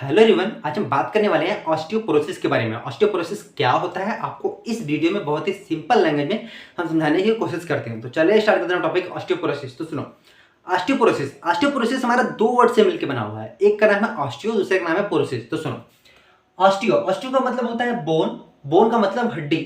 Hello everyone, आज हम बात करने वाले हैं ऑस्टियोपोरोसिस के बारे में। ऑस्टियोपोरोसिस क्या होता है, आपको इस वीडियो में बहुत ही सिंपल लैंग्वेज में हम समझाने की कोशिश करते हैं। तो चलिए स्टार्ट करते हैं टॉपिक ऑस्टियोपोरोसिस। तो सुनो, ऑस्टियोपोरोसिस ऑस्टियोपोरोसिस हमारा दो वर्ड से मिलकर बना हुआ है। एक का नाम है ऑस्टियो, दूसरे का नाम है पोरोसिस। तो सुनो, ऑस्टियो ऑस्टियो का मतलब होता है बोन, बोन का मतलब हड्डी,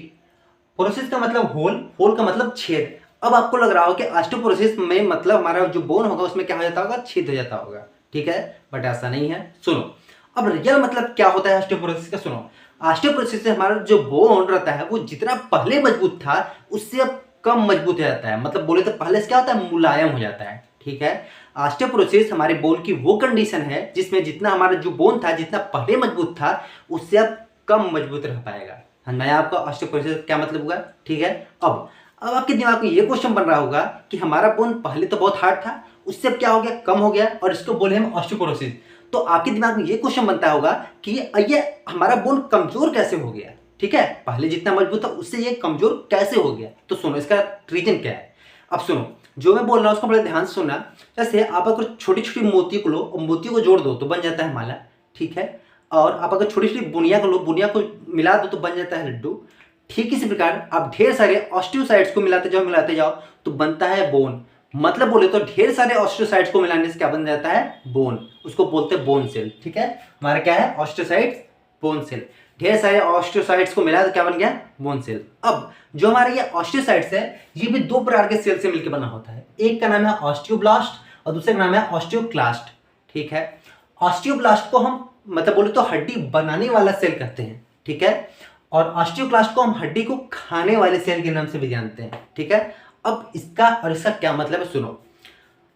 पोरोसिस का मतलब होल, होल का मतलब छेद। अब आपको लग रहा हो कि ऑस्टियोपोरोसिस में मतलब हमारा जो बोन होगा उसमें क्या हो जाता होगा, छेद हो जाता होगा। ठीक है, बट ऐसा नहीं है। सुनो, अब रियल मतलब क्या होता है ऑस्टियोपोरोसिस का। सुनो, ऑस्टियोपोरोसिस से हमारा जो बोन रहता है वो जितना पहले मजबूत था उससे अब कम मजबूत हो जाता है। मतलब बोले तो पहले से क्या होता है, मुलायम हो जाता है। ठीक है, ऑस्टियोपोरोसिस हमारे बोन की वो कंडीशन है जिसमें जितना हमारा जो बोन था, जितना पहले मजबूत था उससे अब कम मजबूत रह पाएगा। नया आपका ऑस्टियोपोरोसिस क्या मतलब होगा। ठीक है, अब आपके दिमाग में ये क्वेश्चन बन रहा होगा कि हमारा बोन पहले तो बहुत हार्ड था, उससे अब क्या हो गया, कम हो गया, और इसको बोले हम ऑस्टियोपोरोसिस। तो आपके दिमाग में ये क्वेश्चन बनता होगा कि ये हमारा बोन कमजोर कैसे हो गया। ठीक है, पहले जितना मजबूत था उससे ये कमजोर कैसे हो गया। तो सुनो, इसका रीजन क्या है। अब सुनो, जो मैं बोल रहा हूँ उसको बड़े ध्यान से सुनना। जैसे आप अगर छोटी छोटी मोती को लो और मोती को जोड़ दो तो बन जाता है माला। ठीक है, और आप अगर छोटी छोटी बुनिया को लो, बुनिया को मिला दो तो बन जाता है लड्डू। ठीक इसी प्रकार आप ढेर सारे ऑस्टियोसाइड्स को मिलाते जाओ तो बनता है बोन। मतलब बोले तो ढेर सारे ऑस्टियोसाइड्स को मिलाने से क्या बन जाता है, बोन। उसको बोलते हैं बोन सेल। ठीक है, हमारा क्या है, ऑस्टियोसाइड्स, बोन सेल। ढेर सारे ऑस्टियोसाइड्स को मिला तो क्या बन गया, बोन सेल। अब जो हमारा ये ऑस्टियोसाइड्स है ये भी दो प्रकार के सेल से मिलकर बना होता है। एक का नाम है ऑस्टियोब्लास्ट और दूसरे का नाम है ऑस्टियोक्लास्ट। ठीक है, ऑस्टियोब्लास्ट को हम मतलब बोले तो हड्डी बनाने वाला सेल कहते हैं। ठीक है, और ऑस्टियोक्लास्ट को हम हड्डी को खाने वाले सेल के नाम से भी जानते हैं। ठीक है, अब इसका और इसका क्या मतलब है, सुनो।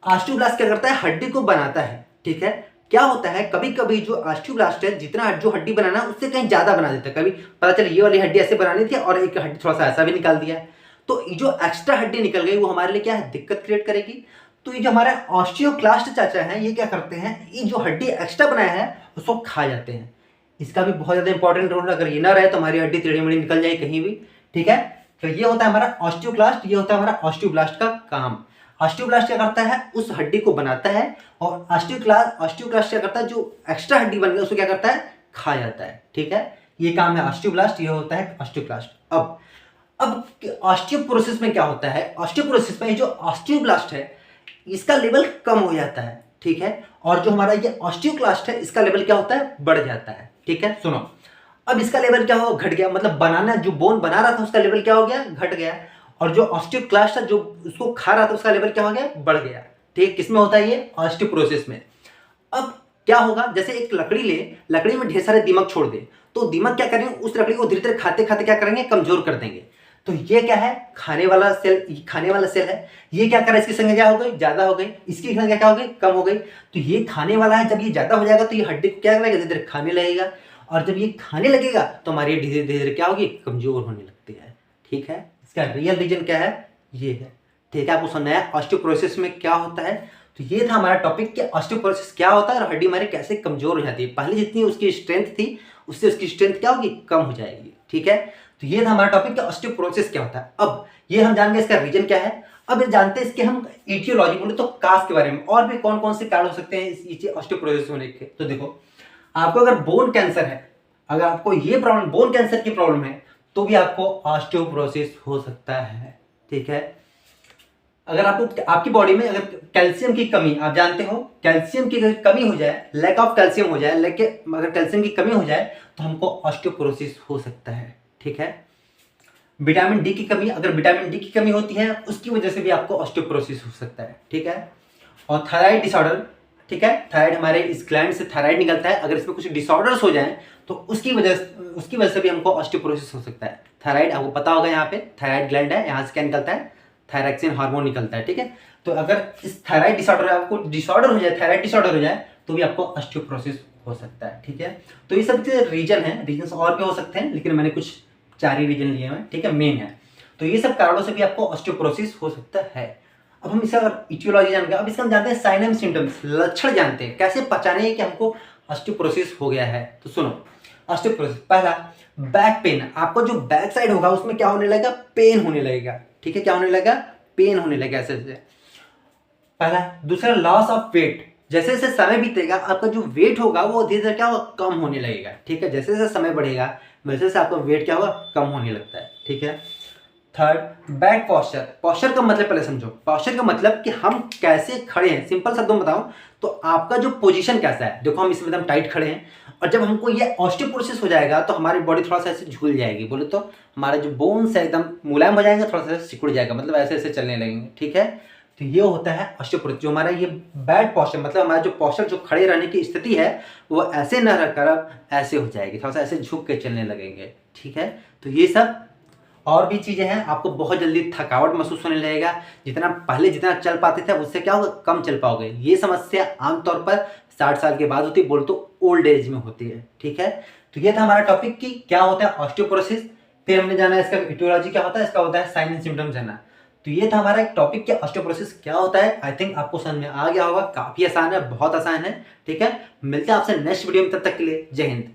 ऑस्टियोब्लास्ट क्या करता है, हड्डी को बनाता है। ठीक है, क्या होता है, कभी कभी जो ऑस्टियोब्लास्ट है जितना जो हड्डी बनाना उससे कहीं ज्यादा बना देता है। कभी पता चले ये वाली हड्डी ऐसे बनानी थी और एक हड्डी थोड़ा सा ऐसा भी निकाल दिया, तो ये जो एक्स्ट्रा हड्डी निकल गई वो हमारे लिए क्या है, दिक्कत क्रिएट करेगी। तो ये जो हमारे ऑस्टियोक्लास्ट चाचा हैं ये क्या करते हैं, ये जो हड्डी एक्स्ट्रा बनाया है उसको खा जाते हैं। इसका भी बहुत ज्यादा इंपॉर्टेंट रोल है। अगर ये ना रहे तो हमारी हड्डी टेढ़ी मेढ़ी निकल जाए कहीं भी। ठीक है, तो ये होता है हमारा ऑस्टियोक्लास्ट, ये होता है हमारा ऑस्टियोब्लास्ट का काम। ऑस्टियोब्लास्ट क्या करता है, उस हड्डी को बनाता है, और ऑस्टियोक्लास्ट क्या करता है, जो एक्स्ट्रा हड्डी बन गई उसको क्या करता है, खा जाता है। ठीक है, ये काम है ऑस्टियोब्लास्ट, ये होता है ऑस्टियोक्लास्ट। अब ऑस्टियोपोरोसिस में क्या होता है, ऑस्टियोपोरोसिस में जो ऑस्टियोब्लास्ट है इसका लेवल कम हो जाता है। ठीक है, और जो हमारा ये ऑस्टियोक्लास्ट है इसका लेवल क्या होता है, बढ़ जाता है। ठीक है, सुनो, अब इसका लेवल क्या हो, घट गया। मतलब बनाना, जो बोन बना रहा था उसका लेवल क्या हो गया, घट गया। और जो ऑस्टियोक्लास्ट था जो उसको खा रहा था उसका लेवल क्या हो गया, बढ़ गया। ठीक, किसमें होता है ये, ऑस्टियोपोरोसिस में। अब क्या होगा, जैसे एक लकड़ी ले, लकड़ी में ढेर सारे दीमक छोड़ दे, तो दीमक क्या करेंगे, उस लकड़ी को धीरे धीरे खाते खाते क्या करेंगे, कमजोर कर देंगे। तो ये क्या है, खाने वाला सेल, खाने वाला सेल है। ये क्या कर रहा है, इसकी संख्या क्या हो गई, ज्यादा हो गई, इसकी संख्या क्या हो गई, कम हो गई। तो ये खाने वाला है, जब ये ज्यादा हो जाएगा तो ये हड्डी को क्या करेगा, धीरे धीरे खाने लगेगा, और जब ये खाने लगेगा तो हमारी धीरे धीरे क्या होगी, कमजोर होने लगती है। ठीक है, इसका रियल रीजन क्या है, ये है। ठीक है, आपको समझ आया ऑस्टियोपोरोसिस में क्या होता है। तो ये था हमारा टॉपिक कि ऑस्टियोपोरोसिस क्या होता है और हड्डी हमारी कैसे कमजोर हो जाती है। पहले जितनी उसकी स्ट्रेंथ थी उससे उसकी स्ट्रेंथ क्या होगी, कम हो जाएगी। ठीक है, तो ये था हमारा टॉपिक कि ऑस्टियोपोरोसिस क्या होता है। अब ये हम जान गए इसका रीजन क्या है। अब जानते हैं इसके हम एटियोलॉजी बोले तो काज के बारे में, और भी कौन कौन से कारण हो सकते हैं इस ऑस्टियोपोरोसिस होने के। तो देखो, आपको अगर बोन कैंसर है, अगर आपको ये प्रॉब्लम, बोन कैंसर की प्रॉब्लम है, तो भी आपको ऑस्टियोपोरोसिस हो सकता है। ठीक है, अगर आपको आपकी बॉडी में अगर कैल्शियम की कमी, आप जानते हो कैल्शियम की अगर कमी हो जाए, लैक ऑफ कैल्शियम हो जाए, लेकिन अगर कैल्शियम की कमी हो जाए तो हमको ऑस्टियोपोरोसिस हो सकता है। ठीक है, विटामिन डी की कमी, अगर विटामिन डी की कमी होती है उसकी वजह से भी आपको ऑस्टियोपोरोसिस हो सकता है। ठीक है, और थायराइड डिसऑर्डर, ठीक है, थायराइड हमारे इस ग्लैंड से थायराइड निकलता है, अगर इसमें कुछ डिसऑर्डर्स हो जाएं तो उसकी वजह से भी हमको ऑस्टियोपोरोसिस हो सकता है। थायराइड आपको पता होगा, यहाँ पे थायराइड ग्लैंड है, यहाँ से क्या निकलता है, थायरैक्सिन हार्मोन निकलता है। ठीक है, तो अगर इस थायराइड डिसऑर्डर आपको डिसऑर्डर हो जाए, थायराइड डिसऑर्डर हो जाए तो भी आपको ऑस्टियोपोरोसिस हो सकता है। ठीक है, तो ये सब रीजन है, रीजन और भी हो सकते हैं लेकिन मैंने कुछ 4 ही रीजन लिए हैं। ठीक है, मेन है। तो ये सब कारणों से भी आपको ऑस्टियोपोरोसिस हो सकता है। अब हम इसका इटियोलॉजी जान गए, अब इसका हम जानते हैं साइन एंड सिम्टम्स, लक्षण जानते हैं, कैसे पहचाने हैं कि हमको ऑस्टियोपोरोसिस हो गया है। तो सुनो, ऑस्टियोपोरोसिस, पहला बैक पेन, आपको जो बैक साइड होगा उसमें क्या होने लगेगा, पेन होने लगेगा। ठीक है, क्या होने लगेगा, पेन होने लगेगा ऐसे ऐसे, पहला। दूसरा लॉस ऑफ वेट, जैसे जैसे समय बीतेगा आपका जो वेट होगा वो धीरे धीरे क्या होगा, कम होने लगेगा। ठीक है, जैसे जैसे समय बढ़ेगा वैसे वैसे आपका वेट क्या होगा, कम होने लगता है। ठीक है। Third, bad posture. पॉस्चर का मतलब पहले समझो। पॉस्चर का मतलब कि हम कैसे खड़े हैं। सिंपल शब्दों में बताऊं तो आपका जो पोजीशन कैसा है। देखो हम इसमें एकदम टाइट खड़े हैं, और जब हमको ये ऑस्टियोपोरोसिस हो जाएगा तो हमारी बॉडी थोड़ा सा ऐसे झूल जाएगी। बोले तो हमारे जो बोन्स है एकदम मुलायम हो जाएंगे, थोड़ा सा सिकुड़ जाएगा, मतलब ऐसे ऐसे चलने लगेंगे। ठीक है, तो ये होता है ऑस्टियोपोरोसिस। जो हमारा ये बैड पॉस्चर, मतलब हमारा जो पॉस्चर, जो खड़े रहने की स्थिति है वो ऐसे न रहकर अब ऐसे हो जाएगी, थोड़ा सा ऐसे झुक के चलने लगेंगे। ठीक है, तो ये सब और भी चीज़ें हैं। आपको बहुत जल्दी थकावट महसूस होने लगेगा। जितना चल पाते थे उससे क्या होगा, कम चल पाओगे। ये समस्या आमतौर पर 60 साल के बाद होती है, बोल तो ओल्ड एज में होती है। ठीक है, तो ये था हमारा टॉपिक कि क्या होता है ऑस्टियोपोरोसिस। फिर हमने जाना इसका इटियोलॉजी क्या होता है, इसका होता है साइन एंड सिम्टम्स जाना। तो ये था हमारा एक टॉपिक कि ऑस्टियोपोरोसिस क्या होता है। आई थिंक आपको समझ में आ गया होगा, काफ़ी आसान है, बहुत आसान है। ठीक है, मिलते हैं आपसे नेक्स्ट वीडियो में, तब तक के लिए जय हिंद।